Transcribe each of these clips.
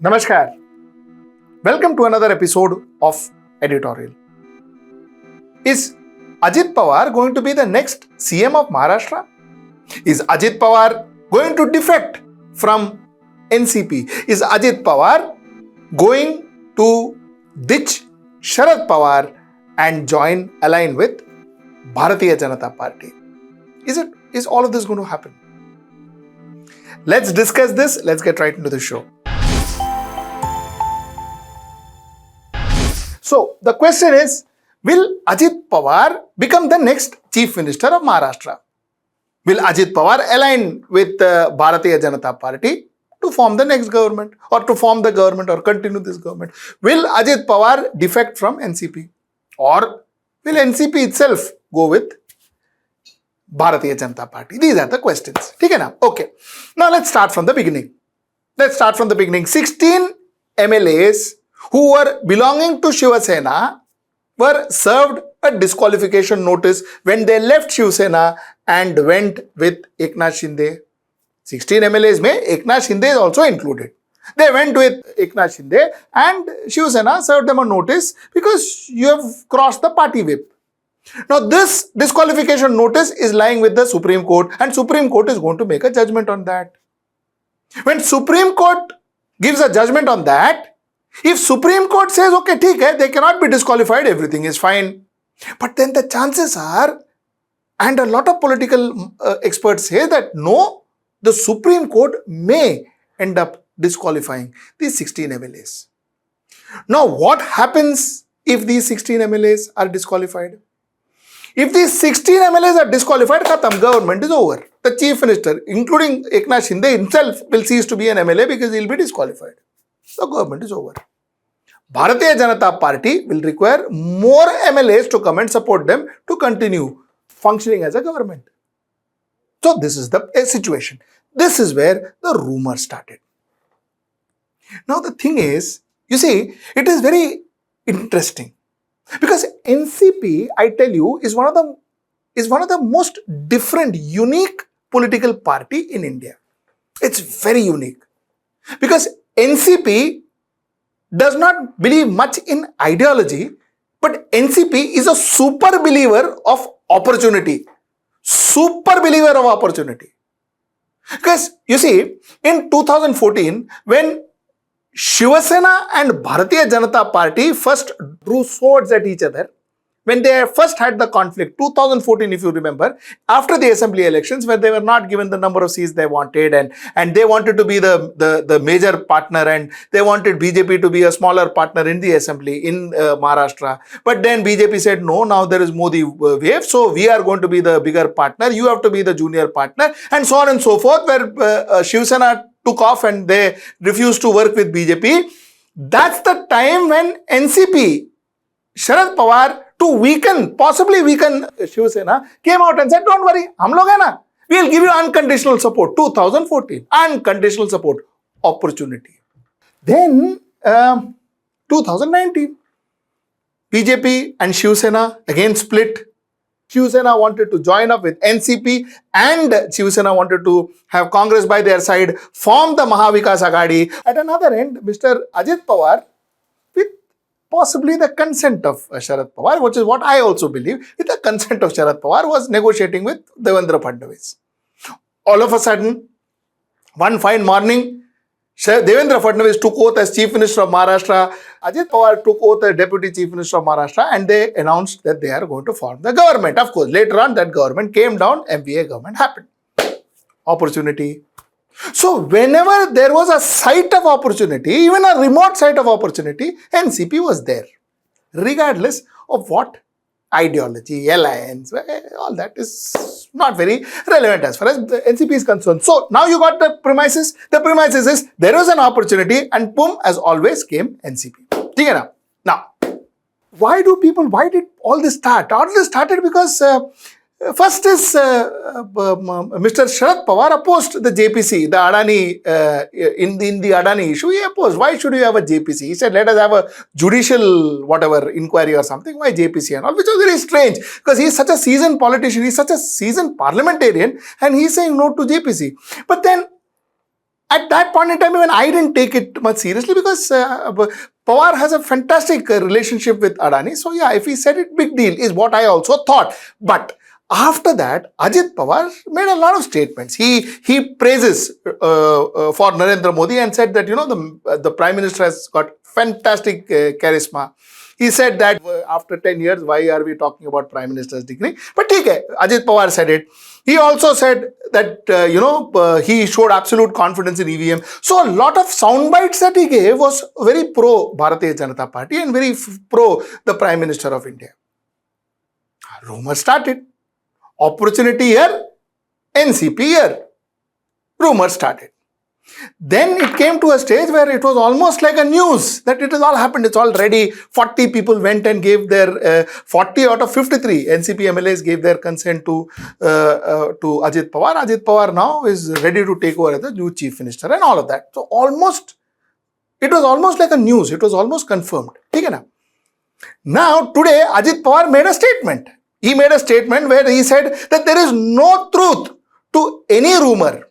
Namaskar. Welcome to another episode of Editorial. Is Ajit Pawar going to be the next CM of Maharashtra? Is Ajit Pawar going to defect from NCP? Is Ajit Pawar going to ditch Sharad Pawar and align with Bharatiya Janata Party? Is all of this going to happen? Let's discuss this. Let's get right into the show. So, the question is, will Ajit Pawar become the next Chief Minister of Maharashtra? Will Ajit Pawar align with the Bharatiya Janata Party to form the next government or to form the government or continue this government? Will Ajit Pawar defect from NCP or will NCP itself go with Bharatiya Janata Party? These are the questions. Okay. Now let's start from the beginning. 16 MLAs who were belonging to Shiv Sena were served a disqualification notice when they left Shiv Sena and went with Eknath Shinde. 16 MLAs mein Eknath Shinde is also included. They went with Eknath Shinde and Shiv Sena served them a notice because you have crossed the party whip. Now this disqualification notice is lying with the Supreme Court and Supreme Court is going to make a judgment on that. When Supreme Court gives a judgment on that, if Supreme Court says, okay, they cannot be disqualified, everything is fine. But then the chances are, and a lot of political experts say that no, the Supreme Court may end up disqualifying these 16 MLAs. Now, what happens if these 16 MLAs are disqualified? If these 16 MLAs are disqualified, government is over. The Chief Minister, including Eknath Shinde himself, will cease to be an MLA because he will be disqualified. The government is over. Bharatiya Janata Party will require more MLAs to come and support them to continue functioning as a government. So this is the situation. This is where the rumor started. Now the thing is, you see, it is very interesting because NCP, I tell you, is one of the most different, unique political party in India. It's very unique because NCP does not believe much in ideology, but NCP is a super believer of opportunity. Super believer of opportunity. Because you see, in 2014, when Shiv Sena and Bharatiya Janata Party first drew swords at each other, when they first had the conflict, 2014 if you remember, after the assembly elections where they were not given the number of seats they wanted and they wanted to be the major partner and they wanted BJP to be a smaller partner in the assembly in Maharashtra. But then BJP said, no, now there is Modi wave, so we are going to be the bigger partner, you have to be the junior partner and so on and so forth, where Shiv Sena took off and they refused to work with BJP. That's the time when NCP, Sharad Pawar, to possibly weaken Shiv Sena, came out and said, don't worry, hum log hai na, we'll give you unconditional support. 2014, unconditional support, opportunity. Then, 2019, BJP and Shiv Sena again split. Shiv Sena wanted to join up with NCP and Shiv Sena wanted to have Congress by their side, form the Mahavikas Aghadi. At another end, Mr. Ajit Pawar, with possibly the consent of Sharad Pawar, which is what I also believe, with the consent of Sharad Pawar, was negotiating with Devendra Fadnavis. All of a sudden, one fine morning, Devendra Fadnavis took oath as Chief Minister of Maharashtra, Ajit Pawar took oath as Deputy Chief Minister of Maharashtra, and they announced that they are going to form the government. Of course, later on that government came down, MVA government happened. Opportunity. So whenever there was a sight of opportunity, even a remote sight of opportunity, NCP was there. Regardless of what ideology, alliance, all that is not very relevant as far as the NCP is concerned. So now you got the premises. The premises is there was an opportunity and boom, as always came NCP. Now, why did all this start? All this started because first is Mr. Sharad Pawar opposed the JPC, the Adani, in the Adani issue, he opposed. Why should you have a JPC? He said, let us have a judicial whatever inquiry or something. Why JPC and all? Which was very strange because he is such a seasoned politician, he is such a seasoned parliamentarian and he is saying no to JPC. But then At that point in time, even I didn't take it much seriously because Pawar has a fantastic relationship with Adani. So yeah, if he said it, big deal is what I also thought. But after that, Ajit Pawar made a lot of statements. He praises for Narendra Modi and said that the Prime Minister has got fantastic charisma. He said that after 10 years, why are we talking about Prime Minister's degree? But okay, Ajit Pawar said it. He also said that, he showed absolute confidence in EVM. So a lot of sound bites that he gave was very pro Bharatiya Janata Party and very pro the Prime Minister of India. Rumor started. Opportunity here, NCP here. Rumor started. Then it came to a stage where it was almost like a news that it has all happened. It's all ready. 40 people went and gave their 40 out of 53 NCP MLAs gave their consent to Ajit Pawar. Ajit Pawar now is ready to take over as the new chief minister and all of that. So it was almost like a news. It was almost confirmed. Okay, na? Now today Ajit Pawar made a statement. He made a statement where he said that there is no truth to any rumor.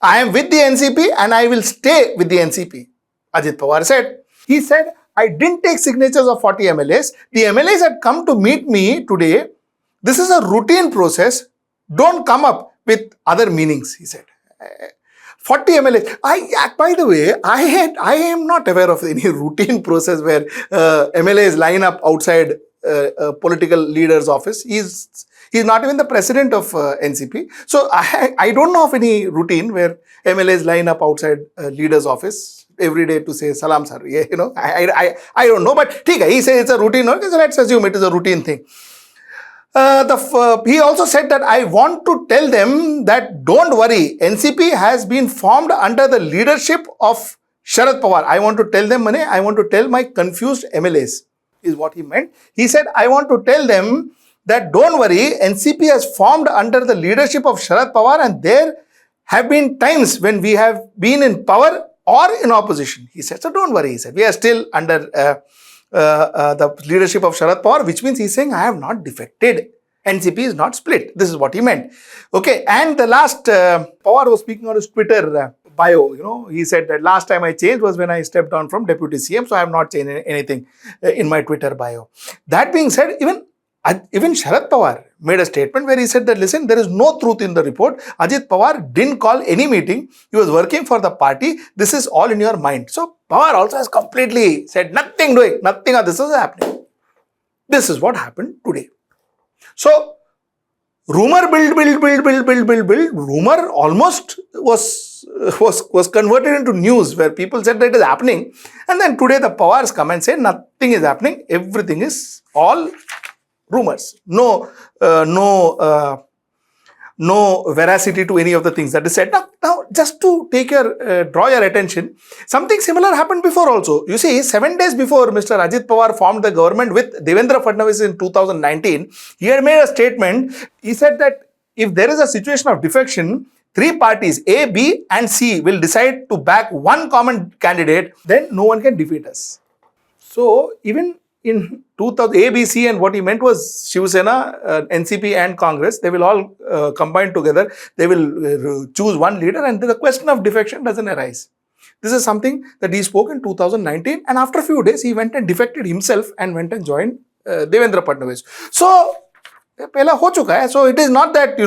I am with the NCP and I will stay with the NCP. Ajit Pawar said. He said, I didn't take signatures of 40 MLAs. The MLAs had come to meet me today. This is a routine process. Don't come up with other meanings, he said. 40 MLAs. By the way, I am not aware of any routine process where MLAs line up outside a political leader's office. He's not even the president of NCP. So I don't know of any routine where MLAs line up outside leader's office every day to say salam sir. Yeah, I don't know, but he says it's a routine. Okay, so let's assume it is a routine thing. He also said that I want to tell them that don't worry, NCP has been formed under the leadership of Sharad Pawar. I want to tell them, I want to tell my confused MLAs is what he meant. He said, I want to tell them that don't worry, NCP has formed under the leadership of Sharad Pawar and there have been times when we have been in power or in opposition. He said, so don't worry, he said, we are still under the leadership of Sharad Pawar, which means he's saying, I have not defected. NCP is not split. This is what he meant. Okay, and the last, Pawar was speaking on his Twitter bio, he said that last time I changed was when I stepped down from Deputy CM, so I have not changed anything in my Twitter bio. That being said, even Sharad Pawar made a statement where he said that, listen, there is no truth in the report. Ajit Pawar didn't call any meeting. He was working for the party. This is all in your mind. So Pawar also has completely said nothing of this is happening. This is what happened today. So rumor build. Rumor almost was converted into news where people said that it is happening. And then today the Pawars come and say nothing is happening. Everything is all rumors. No veracity to any of the things that is said. Now just to draw your attention, something similar happened before also. You see, 7 days before Mr. Ajit Pawar formed the government with Devendra Fadnavis in 2019, he had made a statement. He said that if there is a situation of defection, 3 parties, A, B and C will decide to back one common candidate, then no one can defeat us. So even in 2000, A, B, C, and what he meant was Shiv Sena, NCP and Congress, they will all combine together. They will choose one leader and the question of defection doesn't arise. This is something that he spoke in 2019 and after a few days he went and defected himself and went and joined Devendra Fadnavis. So, pehla ho chuka hai. So it is not that,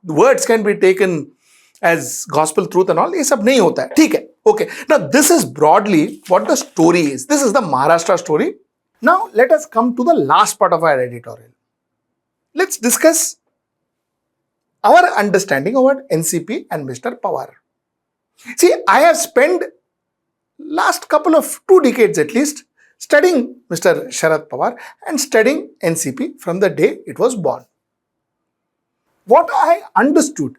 words can be taken as gospel truth and all. Ye sab nahi hota hai. Theek hai. Okay. Now this is broadly what the story is. This is the Maharashtra story. Now, let us come to the last part of our editorial. Let's discuss our understanding about NCP and Mr. Pawar. See, I have spent last couple of 2 decades at least studying Mr. Sharad Pawar and studying NCP from the day it was born. What I understood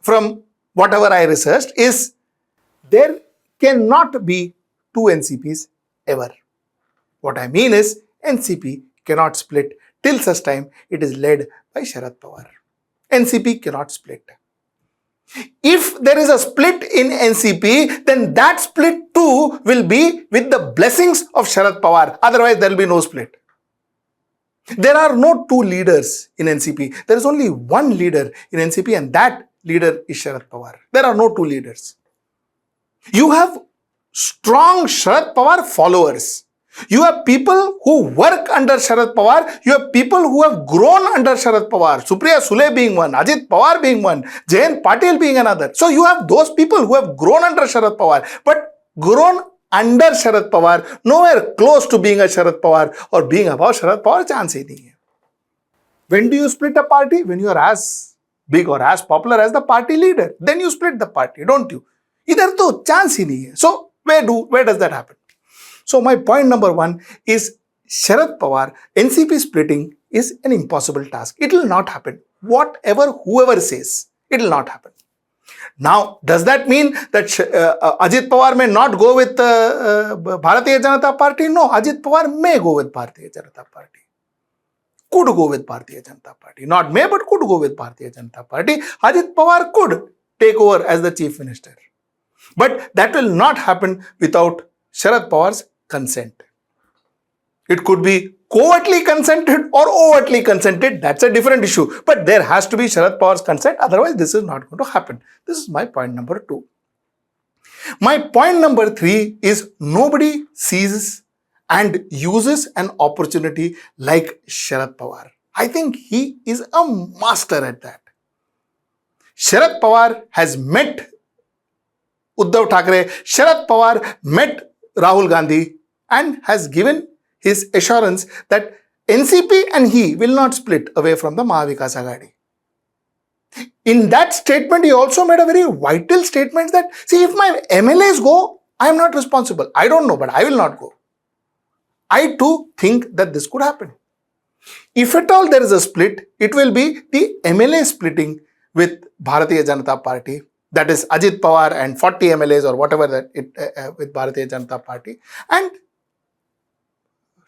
from whatever I researched is there cannot be 2 NCPs ever. What I mean is NCP cannot split till such time it is led by Sharad Pawar. NCP cannot split. If there is a split in NCP, then that split too will be with the blessings of Sharad Pawar. Otherwise, there will be no split. There are no 2 leaders in NCP. There is only one leader in NCP and that leader is Sharad Pawar. There are no 2 leaders. You have strong Sharad Pawar followers. You have people who work under Sharad Pawar. You have people who have grown under Sharad Pawar. Supriya Sule being one, Ajit Pawar being one, Jayant Patil being another. So you have those people who have grown under Sharad Pawar, but grown under Sharad Pawar, nowhere close to being a Sharad Pawar or being above Sharad Pawar, chance ही नहीं है. When do you split a party? When you are as big or as popular as the party leader. Then you split the party, don't you? इधर तो chance ही नहीं है. So where does that happen? So my point number one is Sharad Pawar, NCP splitting is an impossible task. It will not happen. Whoever says, it will not happen. Now, does that mean that Ajit Pawar may not go with Bharatiya Janata Party? No, Ajit Pawar may go with Bharatiya Janata Party. Could go with Bharatiya Janata Party. Not may, but could go with Bharatiya Janata Party. Ajit Pawar could take over as the Chief Minister. But that will not happen without Sharad Pawar's consent. It could be covertly consented or overtly consented. That's a different issue. But there has to be Sharad Pawar's consent. Otherwise, this is not going to happen. This is my point number 2. My point number 3 is nobody seizes and uses an opportunity like Sharad Pawar. I think he is a master at that. Sharad Pawar has met Uddhav Thackeray. Sharad Pawar met Rahul Gandhi and has given his assurance that NCP and he will not split away from the Mahavikas Aghadi. In that statement, he also made a very vital statement that, see, if my MLAs go, I am not responsible. I don't know, but I will not go. I too think that this could happen. If at all there is a split, it will be the MLA splitting with Bharatiya Janata Party. That is Ajit Pawar and 40 MLAs or whatever that with Bharatiya Janata Party. And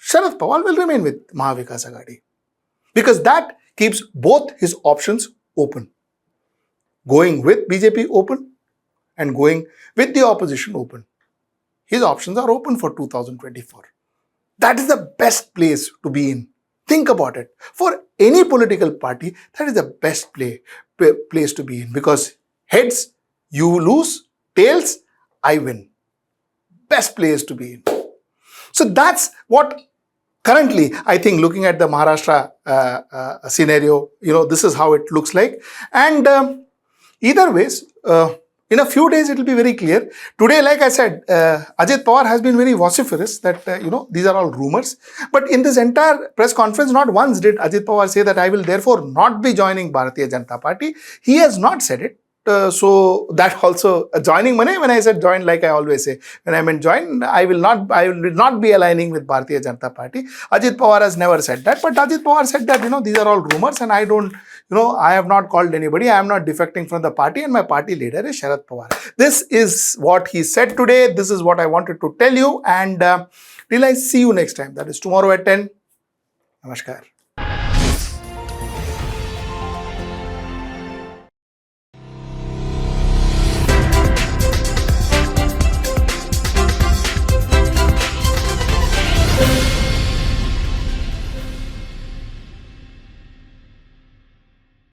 Sharad Pawar will remain with Mahavikas Aghadi. Because that keeps both his options open. Going with BJP open and going with the opposition open. His options are open for 2024. That is the best place to be in. Think about it. For any political party, that is the best place to be in. Because heads, you lose. Tails, I win. Best place to be in. So that's what currently, I think, looking at the Maharashtra scenario, this is how it looks like. And either ways, in a few days, it will be very clear. Today, like I said, Ajit Pawar has been very vociferous that, these are all rumors. But in this entire press conference, not once did Ajit Pawar say that I will therefore not be joining Bharatiya Janata Party. He has not said it. So that also joining money, when I said join, like I always say, when I meant join, I will not be aligning with Bharatiya Janata Party. Ajit Pawar has never said that, but Ajit Pawar said that, these are all rumors and I don't, I have not called anybody. I am not defecting from the party and my party leader is Sharad Pawar. This is what he said today. This is what I wanted to tell you, and till I see you next time, that is tomorrow at 10. Namaskar.